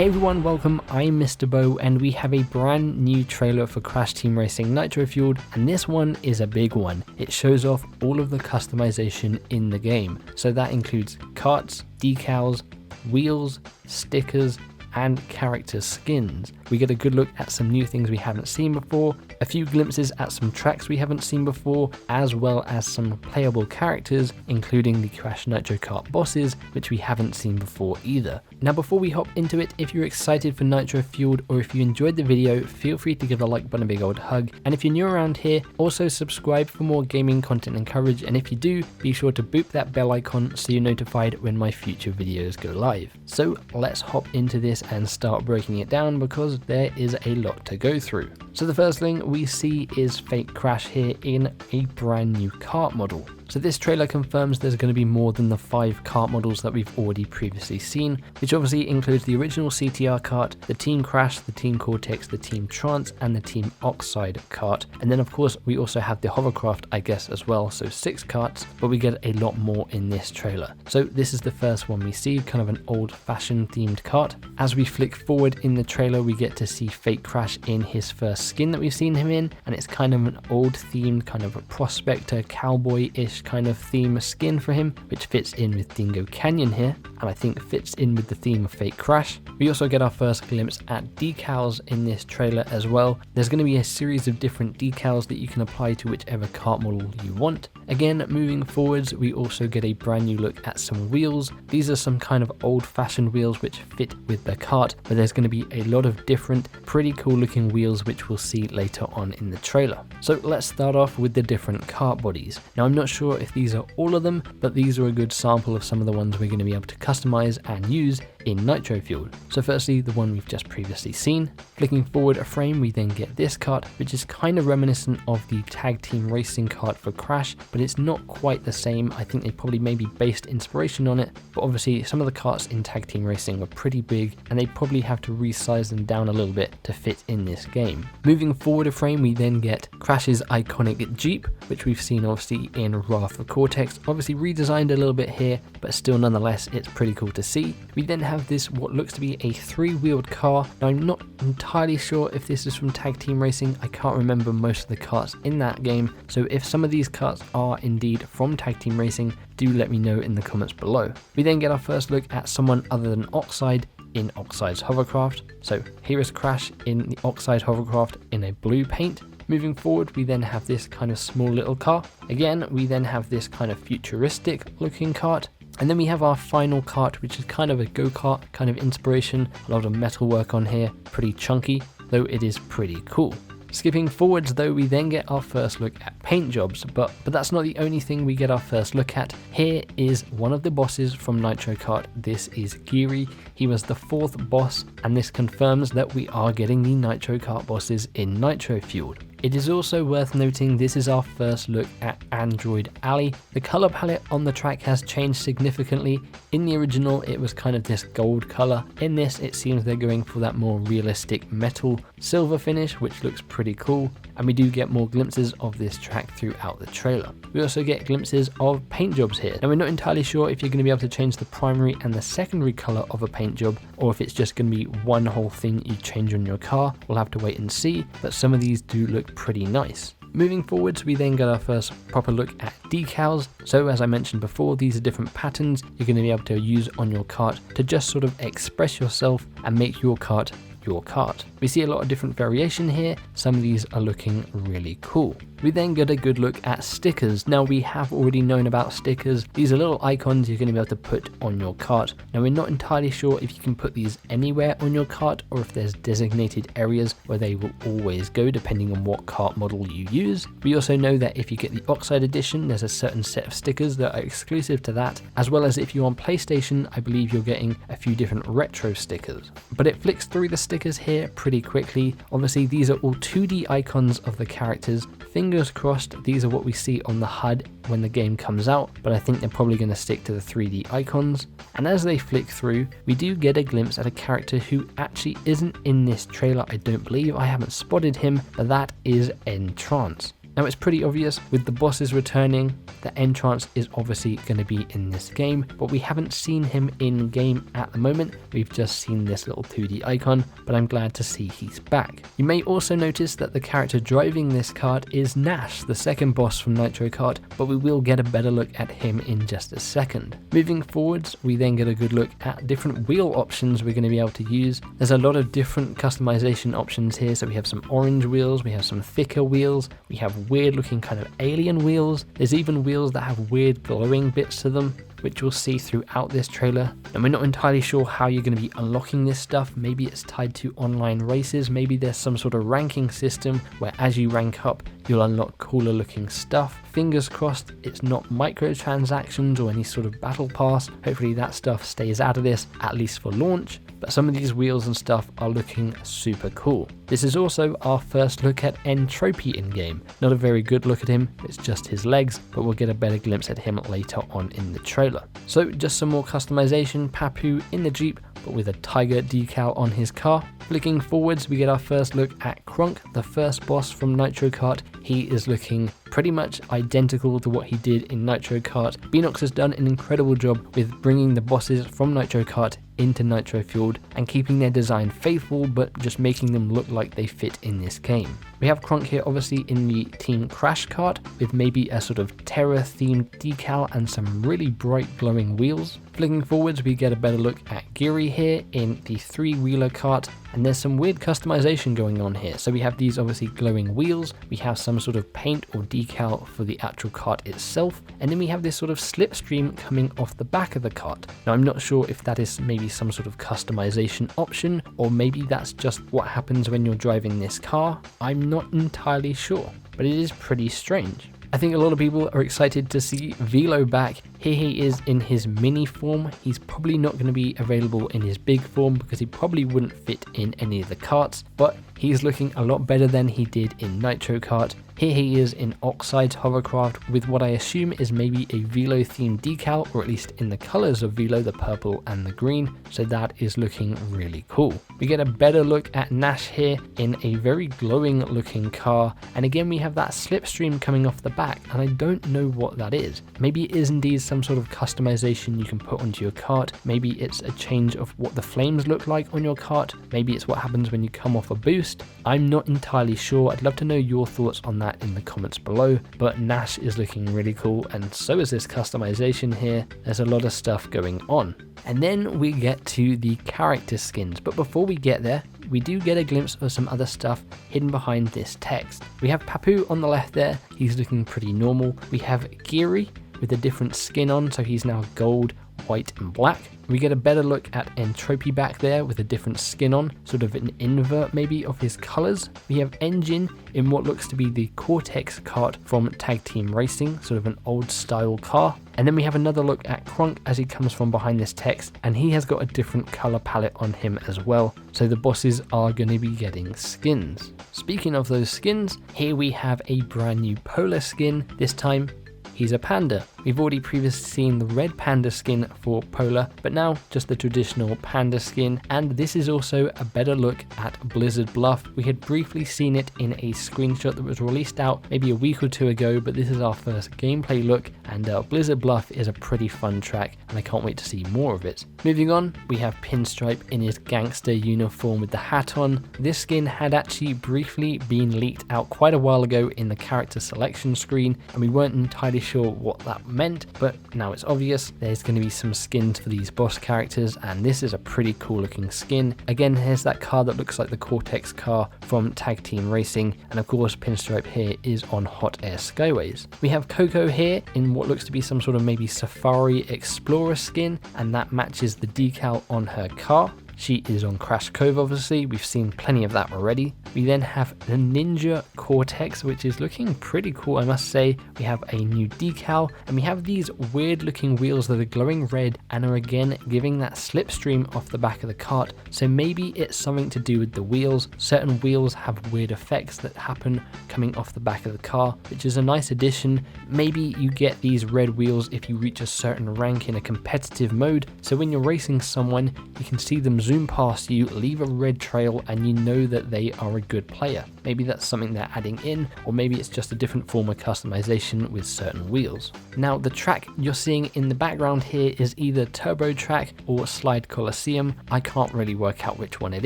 Hey everyone, welcome, I'm MisterBo and we have a brand new trailer for Crash Team Racing Nitro-Fueled, and this one is a big one. It shows off all of the customization in the game. So that includes karts, decals, wheels, stickers, and character skins. We get a good look at some new things we haven't seen before, a few glimpses at some tracks we haven't seen before, as well as some playable characters, including the Crash Nitro Kart bosses, which we haven't seen before either. Now before we hop into it, if you're excited for Nitro-Fueled or if you enjoyed the video, feel free to give the like button a big old hug, and if you're new around here, also subscribe for more gaming content and coverage, and if you do, be sure to boop that bell icon so you're notified when my future videos go live. So let's hop into this and start breaking it down because there is a lot to go through. So the first thing we see is fake Crash here in a brand new kart model. So this trailer confirms there's going to be more than the 5 kart models that we've already previously seen, which obviously includes the original CTR kart, the Team Crash, the Team Cortex, the Team Trance, and the Team Oxide kart. And then of course we also have the hovercraft, I guess, as well, so 6 karts, but we get a lot more in this trailer. So this is the first one we see, kind of an old-fashioned themed kart. As we flick forward in the trailer, we get to see fake Crash in his first skin that we've seen him in, and it's kind of an old-themed, kind of a prospector, cowboy-ish kind of theme skin for him, which fits in with Dingo Canyon here, and I think fits in with the theme of fake Crash. We also get our first glimpse at decals in this trailer as well. There's going to be a series of different decals that you can apply to whichever kart model you want. Again, moving forwards, we also get a brand new look at some wheels. These are some kind of old-fashioned wheels which fit with the kart, but there's going to be a lot of different, pretty cool looking wheels which we'll see later on in the trailer. So let's start off with the different kart bodies. Now I'm not sure if these are all of them, but these are a good sample of some of the ones we're going to be able to customize and use in Nitro-Fueled. So firstly, the one we've just previously seen. Flicking forward a frame, we then get this kart, which is kind of reminiscent of the Tag Team Racing kart for Crash, but it's not quite the same. I think they probably maybe based inspiration on it, but obviously some of the karts in Tag Team Racing were pretty big, and they probably have to resize them down a little bit to fit in this game. Moving forward a frame, we then get Crash's iconic Jeep, which we've seen obviously in Wrath of Cortex, obviously redesigned a little bit here, but still nonetheless it's pretty cool to see. We then have this what looks to be a 3-wheeled car. Now I'm not entirely sure if this is from Tag Team Racing. I can't remember most of the karts in that game, so if some of these karts are indeed from Tag Team Racing, do let me know in the comments below. We then get our first look at someone other than Oxide in Oxide's hovercraft. So here is Crash in the Oxide hovercraft in a blue paint. Moving forward, we then have this kind of small little car. Again, we then have this kind of futuristic looking kart. And then we have our final kart, which is kind of a go-kart kind of inspiration. A lot of metal work on here, pretty chunky, though it is pretty cool. Skipping forwards though, we then get our first look at paint jobs, but that's not the only thing we get our first look at. Here is one of the bosses from Nitro Kart. This is Geary. He was the 4th boss, and this confirms that we are getting the Nitro Kart bosses in Nitro-Fueled. It is also worth noting this is our first look at Android Alley. The color palette on the track has changed significantly. In the original it was kind of this gold color. In this it seems they're going for that more realistic metal silver finish, which looks pretty cool, and we do get more glimpses of this track throughout the trailer. We also get glimpses of paint jobs here. Now we're not entirely sure if you're going to be able to change the primary and the secondary color of a paint job, or if it's just going to be one whole thing you change on your car. We'll have to wait and see, but some of these do look pretty nice. Moving forwards, we then get our first proper look at decals. So as I mentioned before, these are different patterns you're going to be able to use on your kart to just sort of express yourself and make your kart your kart. We see a lot of different variation here. Some of these are looking really cool. We then get a good look at stickers. Now we have already known about stickers. These are little icons you're going to be able to put on your kart. Now we're not entirely sure if you can put these anywhere on your kart or if there's designated areas where they will always go depending on what kart model you use. We also know that if you get the Oxide edition, there's a certain set of stickers that are exclusive to that, as well as if you're on PlayStation, I believe you're getting a few different retro stickers. But it flicks through the stickers here pretty quickly. Obviously these are all 2D icons of the characters. Fingers crossed these are what we see on the HUD when the game comes out, but I think they're probably going to stick to the 3D icons. And as they flick through, we do get a glimpse at a character who actually isn't in this trailer, I don't believe. I haven't spotted him, but that is Trance. Now it's pretty obvious with the bosses returning, the entrance is obviously going to be in this game, but we haven't seen him in game at the moment. We've just seen this little 2D icon, but I'm glad to see he's back. You may also notice that the character driving this kart is Nash, the second boss from Nitro Kart, but we will get a better look at him in just a second. Moving forwards, we then get a good look at different wheel options we're going to be able to use. There's a lot of different customization options here, so we have some orange wheels, we have some thicker wheels, we have weird looking kind of alien wheels, there's even wheels that have weird glowing bits to them, which we'll see throughout this trailer. And we're not entirely sure how you're going to be unlocking this stuff. Maybe it's tied to online races, maybe there's some sort of ranking system where as you rank up you'll unlock cooler looking stuff. Fingers crossed it's not microtransactions or any sort of battle pass. Hopefully that stuff stays out of this, at least for launch. But some of these wheels and stuff are looking super cool. This is also our first look at Entropy in game. Not a very good look at him, it's just his legs, but we'll get a better glimpse at him later on in the trailer. So just some more customization, Papu in the Jeep, but with a tiger decal on his car. Flicking forwards, we get our first look at Krunk, the first boss from Nitro Kart. He is looking pretty much identical to what he did in Nitro Kart. Beanox has done an incredible job with bringing the bosses from Nitro Kart into Nitro-Fueled and keeping their design faithful, but just making them look like they fit in this game. We have Krunk here obviously in the Team Crash kart with maybe a sort of terror themed decal and some really bright glowing wheels. Flicking forwards, we get a better look at Geary here in the 3-wheeler kart, and there's some weird customization going on here. So we have these obviously glowing wheels, we have some sort of paint or decal for the actual kart itself, and then we have this sort of slipstream coming off the back of the kart. Now I'm not sure if that is maybe some sort of customization option, or maybe that's just what happens when you're driving this car. I'm not entirely sure, but it is pretty strange. I think a lot of people are excited to see Velo back. Here he is in his mini form. He's probably not going to be available in his big form because he probably wouldn't fit in any of the karts, but he's looking a lot better than he did in Nitro Kart. Here he is in Oxide's hovercraft with what I assume is maybe a Velo themed decal, or at least in the colors of Velo, the purple and the green, so that is looking really cool. We get a better look at Nash here in a very glowing looking car, and again we have that slipstream coming off the back, and I don't know what that is. Maybe it is indeed some sort of customization you can put onto your kart, maybe it's a change of what the flames look like on your kart, maybe it's what happens when you come off a boost. I'm not entirely sure. I'd love to know your thoughts on that in the comments below, but Nash is looking really cool, and so is this customization here. There's a lot of stuff going on. And then we get to the character skins, but before we get there, we do get a glimpse of some other stuff hidden behind this text. We have Papu on the left there, he's looking pretty normal. We have Geary with a different skin on, so he's now gold, white and black. We get a better look at Entropy back there with a different skin on, sort of an invert maybe of his colors. We have Engine in what looks to be the Cortex kart from Tag Team Racing, sort of an old style car. And then we have another look at Krunk as he comes from behind this text, and he has got a different color palette on him as well. So the bosses are going to be getting skins. Speaking of those skins, here we have a brand new Polar skin. This time he's a panda. We've already previously seen the red panda skin for Polar, but now just the traditional panda skin. And this is also a better look at Blizzard Bluff. We had briefly seen it in a screenshot that was released out maybe a week or two ago, but this is our first gameplay look, and Blizzard Bluff is a pretty fun track, and I can't wait to see more of it. Moving on, we have Pinstripe in his gangster uniform with the hat on. This skin had actually briefly been leaked out quite a while ago in the character selection screen, and we weren't entirely sure what that meant, but now it's obvious. There's going to be some skins for these boss characters, and this is a pretty cool looking skin. Again, here's that car that looks like the Cortex car from Tag Team Racing, and of course Pinstripe here is on Hot Air Skyways. We have Coco here in what looks to be some sort of maybe Safari Explorer skin, and that matches the decal on her car. She is on Crash Cove, obviously. We've seen plenty of that already. We then have the Ninja Cortex, which is looking pretty cool, I must say. We have a new decal, and we have these weird looking wheels that are glowing red and are again giving that slipstream off the back of the kart. So maybe it's something to do with the wheels. Certain wheels have weird effects that happen coming off the back of the car, which is a nice addition. Maybe you get these red wheels if you reach a certain rank in a competitive mode. So when you're racing someone, you can see them zoom zoom past you, leave a red trail, and you know that they are a good player. Maybe that's something they're adding in, or maybe it's just a different form of customization with certain wheels. Now the track you're seeing in the background here is either Turbo Track or Slide Coliseum. I can't really work out which one it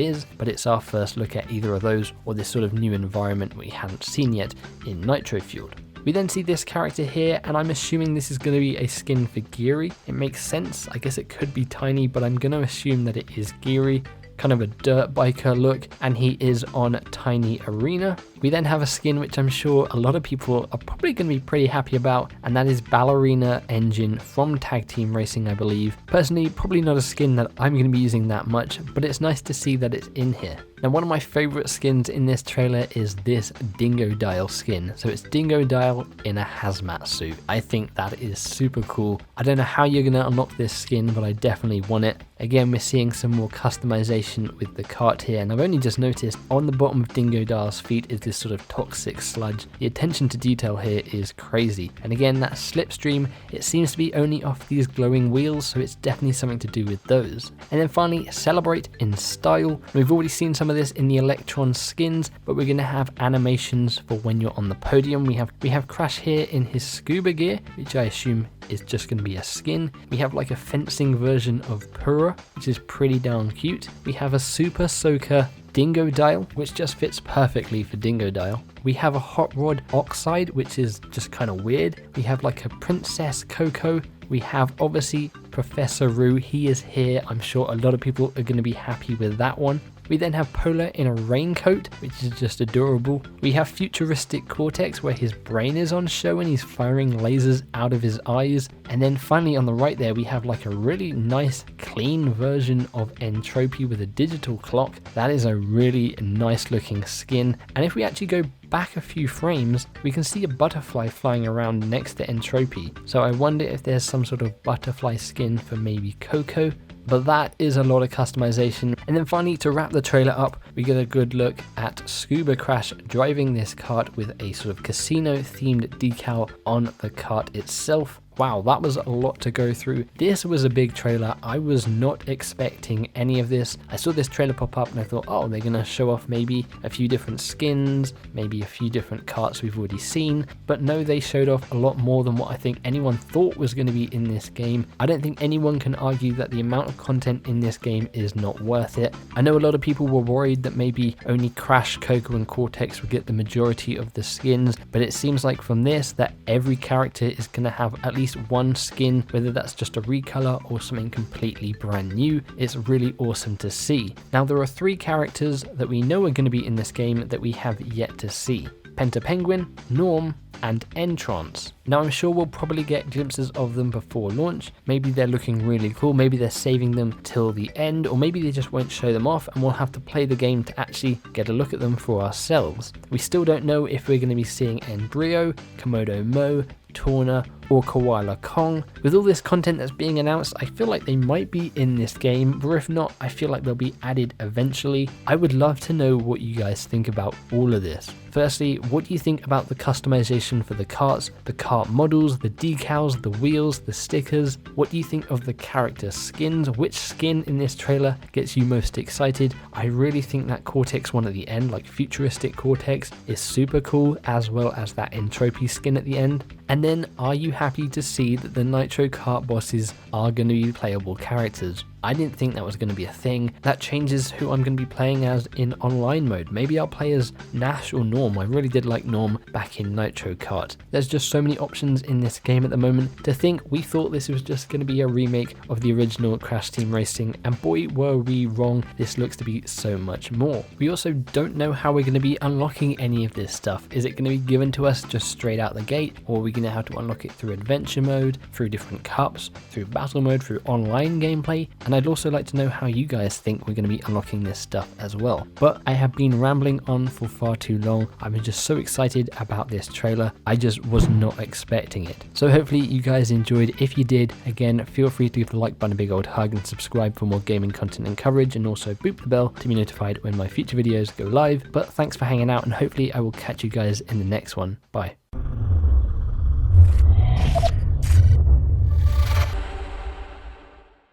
is, but it's our first look at either of those or this sort of new environment we haven't seen yet in Nitro-Fueled. We then see this character here, and I'm assuming this is going to be a skin for Geary. It makes sense. I guess it could be Tiny, but I'm going to assume that it is Geary. Kind of a dirt biker look, and he is on Tiny Arena. We then have a skin which I'm sure a lot of people are probably going to be pretty happy about, and that is Ballerina Engine from Tag Team Racing, I believe. Personally, probably not a skin that I'm going to be using that much, but it's nice to see that it's in here. Now, one of my favorite skins in this trailer is this Dingodile skin. So it's Dingodile in a hazmat suit. I think that is super cool. I don't know how you're going to unlock this skin, but I definitely want it. Again, we're seeing some more customization with the kart here, and I've only just noticed on the bottom of Dingodile's feet is this sort of toxic sludge. The attention to detail here is crazy. And again, that slipstream, it seems to be only off these glowing wheels, so it's definitely something to do with those. And then finally, Celebrate in Style. We've already seen some of this in the Electron skins, but we're going to have animations for when you're on the podium. We have Crash here in his scuba gear, which I assume is just going to be a skin. We have like a fencing version of Pura, which is pretty darn cute. We have a Super Soaker Dingodile, which just fits perfectly for Dingodile. We have a Hot Rod Oxide, which is just kind of weird. We have like a Princess Coco. We have obviously Professor Roo. He is here. I'm sure a lot of people are going to be happy with that one. We then have Polar in a raincoat, which is just adorable. We have Futuristic Cortex, where his brain is on show and he's firing lasers out of his eyes. And then finally on the right there, we have like a really nice clean version of Entropy with a digital clock. That is a really nice looking skin. And if we actually go back a few frames, we can see a butterfly flying around next to Entropy. So I wonder if there's some sort of butterfly skin for maybe Coco. But that is a lot of customization. And then finally, to wrap the trailer up, we get a good look at Scuba Crash driving this kart with a sort of casino themed decal on the kart itself. Wow, that was a lot to go through. This was a big trailer. I was not expecting any of this. I saw this trailer pop up and I thought, oh, they're gonna show off maybe a few different skins, maybe a few different karts we've already seen. But no, they showed off a lot more than what I think anyone thought was gonna be in this game. I don't think anyone can argue that the amount of content in this game is not worth it. I know a lot of people were worried that maybe only Crash, Coco and Cortex would get the majority of the skins, but it seems like from this that every character is gonna have at least one skin, whether that's just a recolor or something completely brand new. It's really awesome to see. Now there are 3 characters that we know are going to be in this game that we have yet to see: Penta Penguin, Norm, and Entrance. Now I'm sure we'll probably get glimpses of them before launch. Maybe they're looking really cool, maybe they're saving them till the end, or maybe they just won't show them off and we'll have to play the game to actually get a look at them for ourselves. We still don't know if we're going to be seeing Embryo, Komodo Mo, Torna, or Koala Kong. With all this content that's being announced, I feel like they might be in this game, or if not, I feel like they'll be added eventually. I would love to know what you guys think about all of this. Firstly, what do you think about the customization for the karts, the kart models, the decals, the wheels, the stickers? What do you think of the character skins? Which skin in this trailer gets you most excited? I really think that Cortex one at the end, like Futuristic Cortex, is super cool, as well as that Entropy skin at the end. And then, are you happy to see that the Nitro Kart bosses are going to be playable characters? I didn't think that was going to be a thing. That changes who I'm going to be playing as in online mode. Maybe I'll play as Nash or Norm. I really did like Norm back in Nitro Kart. There's just so many options in this game at the moment. To think we thought this was just going to be a remake of the original Crash Team Racing, and boy were we wrong. This looks to be so much more. We also don't know how we're going to be unlocking any of this stuff. Is it going to be given to us just straight out the gate, or are we going to have to unlock it through adventure mode, through different cups, through battle mode, through online gameplay? And I'd also like to know how you guys think we're going to be unlocking this stuff as well. But I have been rambling on for far too long. I'm just so excited about this trailer. I just was not expecting it. So hopefully you guys enjoyed. If you did, again, feel free to give the like button a big old hug and subscribe for more gaming content and coverage, and also boop the bell to be notified when my future videos go live. But thanks for hanging out, and hopefully I will catch you guys in the next one. Bye.